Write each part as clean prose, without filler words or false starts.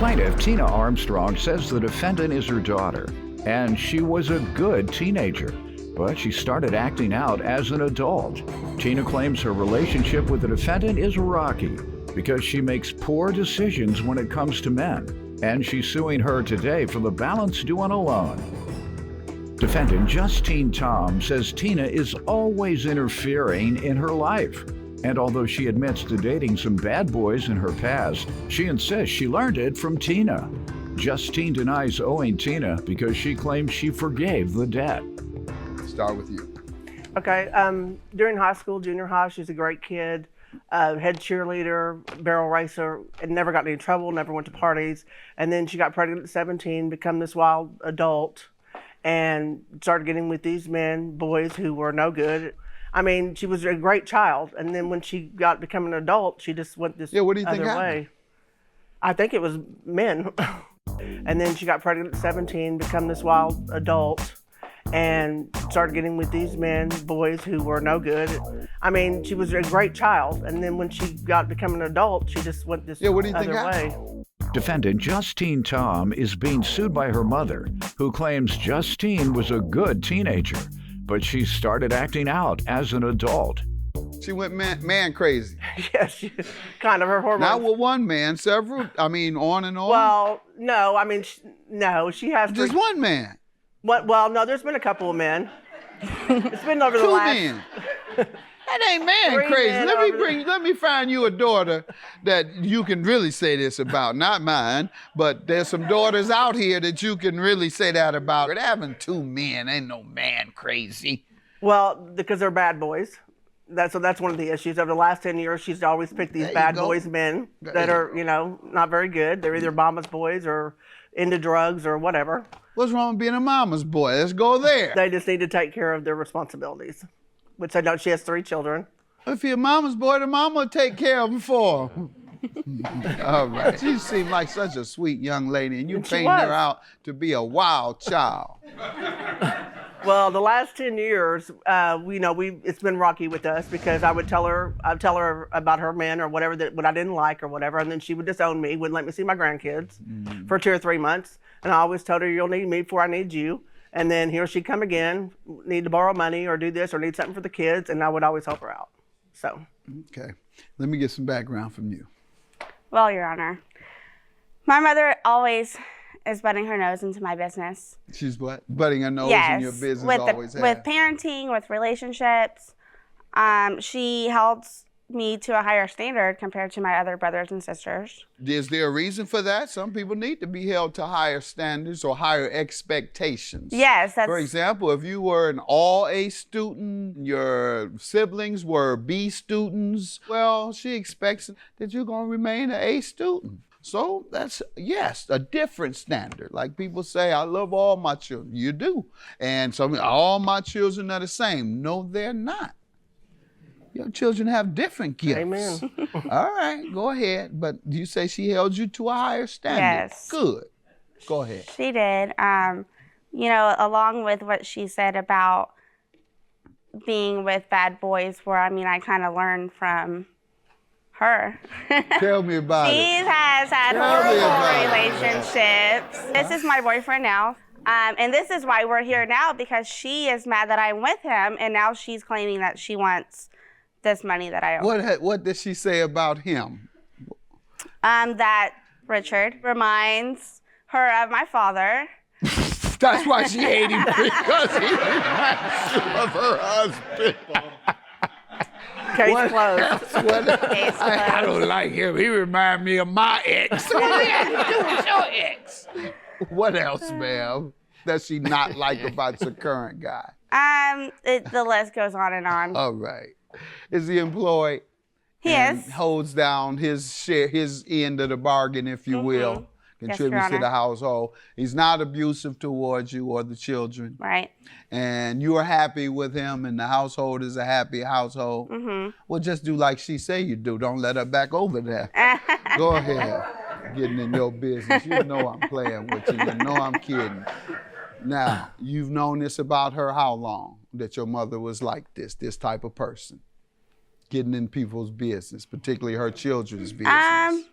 Plaintiff Tina Armstrong says the defendant is her daughter, and she was a good teenager, but she started acting out as an adult. Tina claims her relationship with the defendant is rocky because she makes poor decisions when it comes to men, and she's suing her today for the balance due on a loan. Defendant Justine Tom says Tina is always interfering in her life. And although she admits to dating some bad boys in her past, she insists she learned it from Tina. Justine denies owing Tina because she claims she forgave the debt. Start with you. Okay, during high school, junior high, she was a great kid, head cheerleader, barrel racer, and never got in any trouble, never went to parties. And then she got pregnant at 17, become this wild adult, and started getting with these men, boys who were no good. I mean, she was a great child, and then when she got become an adult, she just went this what do you think other happened? way. I think it was men. And then she got pregnant at 17, become this wild adult, and started getting with these men, boys who were no good. I mean, she was a great child, and then when she got become an adult, she just went this what do you think other happened? way. Defendant Justine Tom is being sued by her mother, who claims Justine was a good teenager, but she started acting out as an adult. She went man crazy. Yes, she, kind of her hormones. Not with one man, several. I mean, on and on. Well, no, I mean, no, she has Just three. one man. What? Well, no, there's been a couple of men. It's been over the Two last. men. That ain't man Three crazy. men Let me find you a daughter that you can really say this about. Not mine, but there's some daughters out here that you can really say that about. But having two men ain't no man crazy. Well, because they're bad boys. That's one of the issues. Over the last 10 years, she's always picked these There you bad go. boys men that There are, not very good. They're either mama's boys or into drugs or whatever. What's wrong with being a mama's boy? Let's go there. They just need to take care of their responsibilities, which I know she has 3 children. If you're a mama's boy, the mama will take care of him for him. All right. She seemed like such a sweet young lady, and you And she painted her was. out to be a wild child. Well, the last 10 years, it's been rocky with us because I'd tell her about her men or whatever what I didn't like or whatever, and then she would disown me, wouldn't let me see my grandkids for 2 or 3 months, and I always told her, you'll need me before I need you, and then here she'd come again, need to borrow money or do this or need something for the kids, and I would always help her out. So. Okay. Let me get some background from you. Well, Your Honor, my mother always is butting her nose into my business. She's what? Butting her nose Yes, in your business with always has. with parenting, with relationships. She held me to a higher standard compared to my other brothers and sisters. Is there a reason for that? Some people need to be held to higher standards or higher expectations. Yes, that's... For example, if you were an all-A student, your siblings were B students, well, she expects that you're going to remain an A student. So that's, yes, a different standard. Like people say, I love all my children. You do. And so all my children are the same. No, they're not. Your children have different gifts. Amen. All right, go ahead. But you say she held you to a higher standard. Yes. Good. Go ahead. She did. Along with what she said about being with bad boys, where, I kind of learned from her. Tell me about She it. has had Tell me about horrible relationships. This is my boyfriend now. And this is why we're here now, because she is mad that I'm with him, and now she's claiming that she wants this money that I owe. What did she say about him? That Richard reminds her of my father. That's why she hated him, because he reminds you of her husband. Case closed. Case I closed. don't like him. He reminds me of my ex. What do you have to do with your ex? What else, ma'am, does she not like about your current guy? The list goes on and on. All right. Is he employed? He and is. holds down his share, his end of the bargain, if you will, Yes, Your contributes to the Honor. household. He's not abusive towards you or the children. Right. And you are happy with him, and the household is a happy household. Well, just do like she say you do. Don't let her back over there. Go ahead, getting in your business. You know I'm playing with you. You know I'm kidding. Now, you've known this about her how long? That your mother was like this type of person? Getting in people's business, particularly her children's business.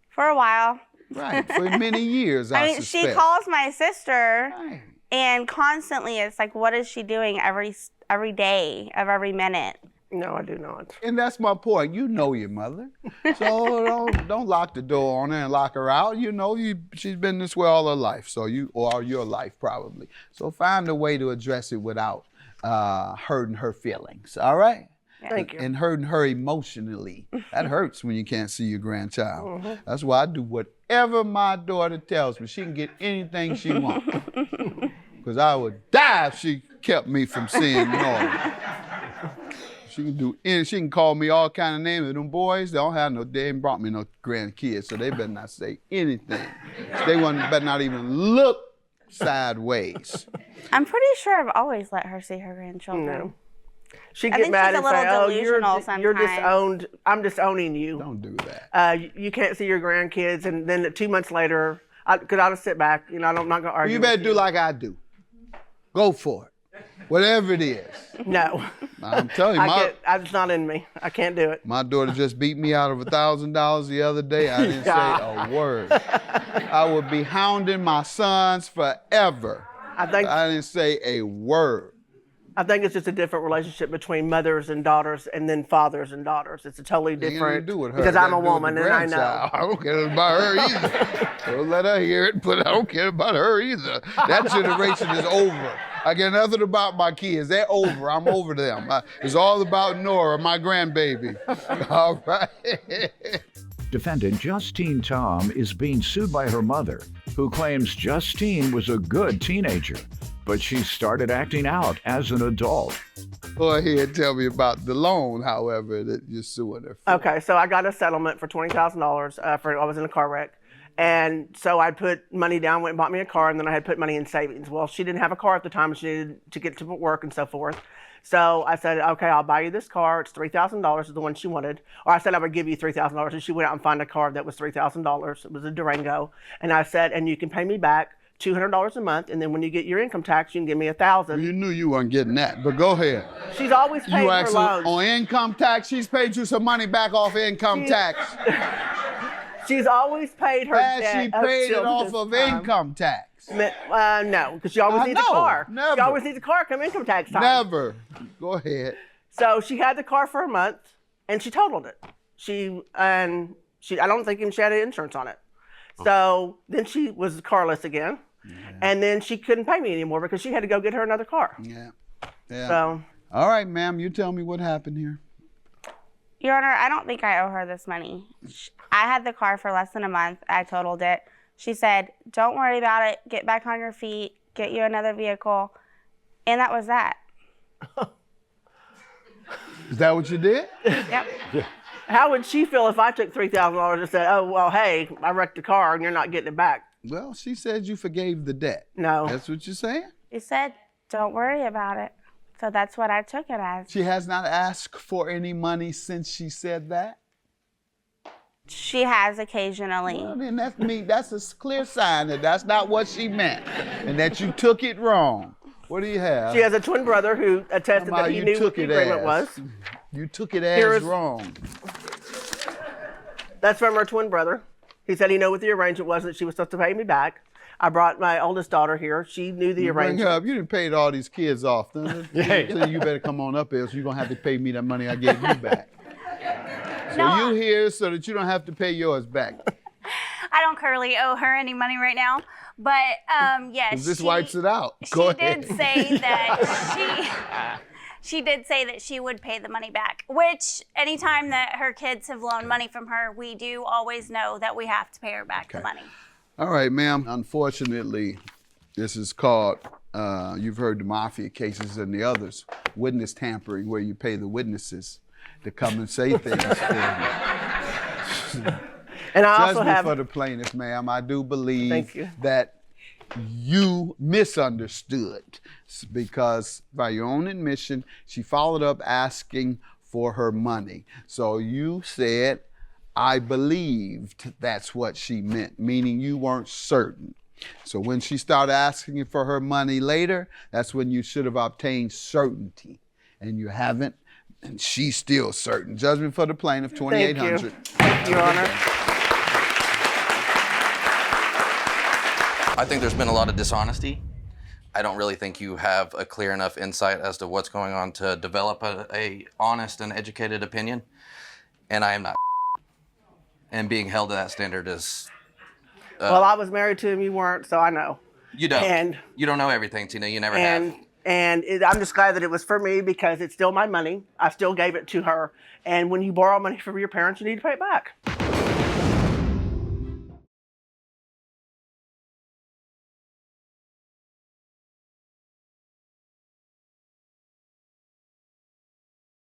For a while. Right, for many years, I mean, suspect. she calls my sister, Right. and constantly it's like, what is she doing every day of every minute? No, I do not. And that's my point. You know your mother, so don't lock the door on her and lock her out. You know she's been this way all her life, so or your life probably. So find a way to address it without hurting her feelings. All right. Thank you. And hurting her emotionally. That hurts when you can't see your grandchild. That's why I do whatever my daughter tells me. She can get anything she wants. Because I would die if she kept me from seeing Nora. She can do anything. She can call me all kind of names. Them boys, they ain't brought me no grandkids, so they better not say anything. They better not even look sideways. I'm pretty sure I've always let her see her grandchildren. No. She I get think mad she's and a little say, "Oh, delusional you're sometimes." disowned. I'm disowning you. Don't do that. You can't see your grandkids." And then 2 months later, because I'll just sit back. I'm not gonna argue. You better with do like I do. Go for it. Whatever it is. No. I'm telling you, it's not in me. I can't do it. my daughter just beat me out of $1,000 the other day. I didn't say a word. I would be hounding my sons forever. I didn't say a word. I think it's just a different relationship between mothers and daughters, and then fathers and daughters. It's a totally different. Do with her. Because I'm a woman and I know. I don't care about her either. Don't let her hear it, but I don't care about her either. That generation is over. I get nothing about my kids. They're over. I'm over them. It's all about Nora, my grandbaby. All right. Defendant Justine Tom is being sued by her mother, who claims Justine was a good teenager, but she started acting out as an adult. Go ahead, tell me about the loan, however, that you're suing her for. Okay, so I got a settlement for $20,000 I was in a car wreck. And so I put money down, went and bought me a car, and then I had put money in savings. Well, she didn't have a car at the time, and she needed to get to work and so forth. So I said, okay, I'll buy you this car. It's $3,000 is the one she wanted. Or I said I would give you $3,000, and she went out and found a car that was $3,000. It was a Durango. And I said, and you can pay me back $200 a month, and then when you get your income tax, you can give me $1,000. You knew you weren't getting that, but go ahead. She's always paid You her actually, loans. on income tax, she's paid you some money back off income tax. She's always paid her Has debt. she paid it off of income tax? No, because she always needs a car. Never. She always needs a car come income tax time. Never. Go ahead. So she had the car for a month, and she totaled it. I don't think even she had insurance on it. So then she was carless again, and then she couldn't pay me anymore because she had to go get her another car. Yeah. So. All right, ma'am, you tell me what happened here. Your Honor, I don't think I owe her this money. I had the car for less than a month. I totaled it. She said, don't worry about it. Get back on your feet. Get you another vehicle. And that was that. Is that what you did? Yep. How would she feel if I took $3,000 and said, oh, well, hey, I wrecked the car and you're not getting it back? Well, she said you forgave the debt. No. That's what you're saying? She said, don't worry about it. So that's what I took it as. She has not asked for any money since she said that? She has occasionally. Well, then that's a clear sign that that's not what she meant and that you took it wrong. What do you have? She has a twin brother who attested that he knew what the agreement was. You took it as wrong. That's from her twin brother. He said he knew what the arrangement was, that she was supposed to pay me back. I brought my oldest daughter here. She knew the arrangement. Bring her up. You didn't pay all these kids off, didn't you? So you better come on up here, so you're going to have to pay me that money I gave you back. So you here so that you don't have to pay yours back. I don't currently owe her any money right now, but yes. This wipes it out. Go ahead. Did say that she did say that she would pay the money back, which anytime that her kids have loaned money from her, we do always know that we have to pay her back the money. All right, ma'am. Unfortunately, this is called, you've heard the mafia cases and the others, witness tampering, where you pay the witnesses to come and say things for you. And I also Judgment for the plaintiff, ma'am. I do believe that you misunderstood because by your own admission, she followed up asking for her money. So you said, I believed that's what she meant, meaning you weren't certain. So when she started asking for her money later, that's when you should have obtained certainty. And you haven't, and she's still certain. Judgment for the plaintiff, $2,800. Thank you, Your Honor. I think there's been a lot of dishonesty. I don't really think you have a clear enough insight as to what's going on to develop a honest and educated opinion. And I am not. And being held to that standard is... well, I was married to him, you weren't, so I know. You don't. And you don't know everything, Tina. You never have. I'm just glad that it was for me because it's still my money. I still gave it to her. And when you borrow money from your parents, you need to pay it back.